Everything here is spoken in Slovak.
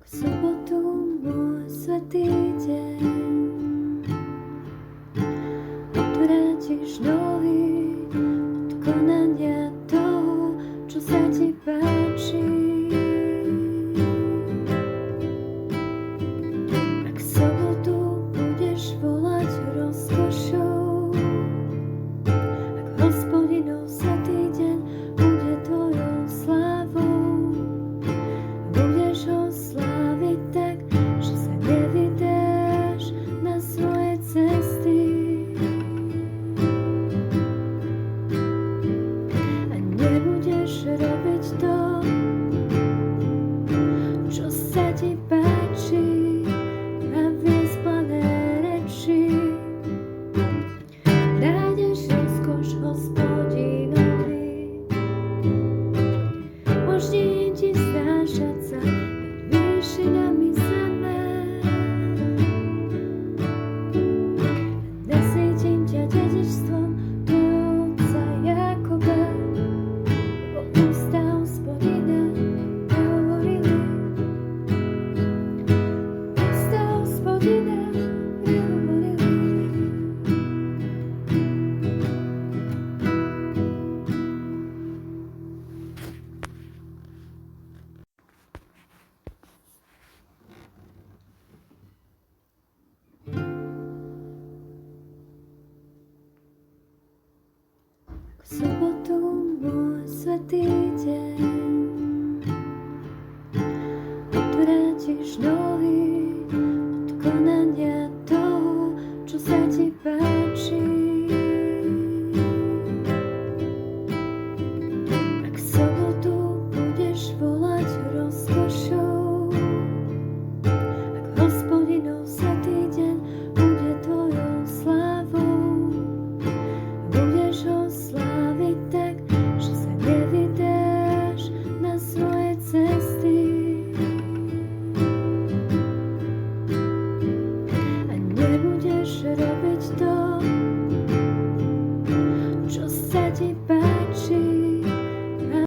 V sobotu môj svätý deň, odvrátiš nohy od konania toho, čo sa ti páči. Ak v sobotu budeš volať rozkošou, ak Hospodinov svätý deň bude tvojou slávou, budeš ho sláviť tak, že sa nevydáš na svoje cesty a nebudeš robiť to, čo sa ti páči, a viesť plané reči. Nájdeš rozkoš Hospodinovi, umožní ti znášať sa nad výšinami zeme. Nasýtim ťa dedičstvom tvojho otca Jákoba, lebo ústa Hospodina prehovorili. Ústa Hospodina prehovorili. V sobotu môj svätý deň, odvrátiš nohy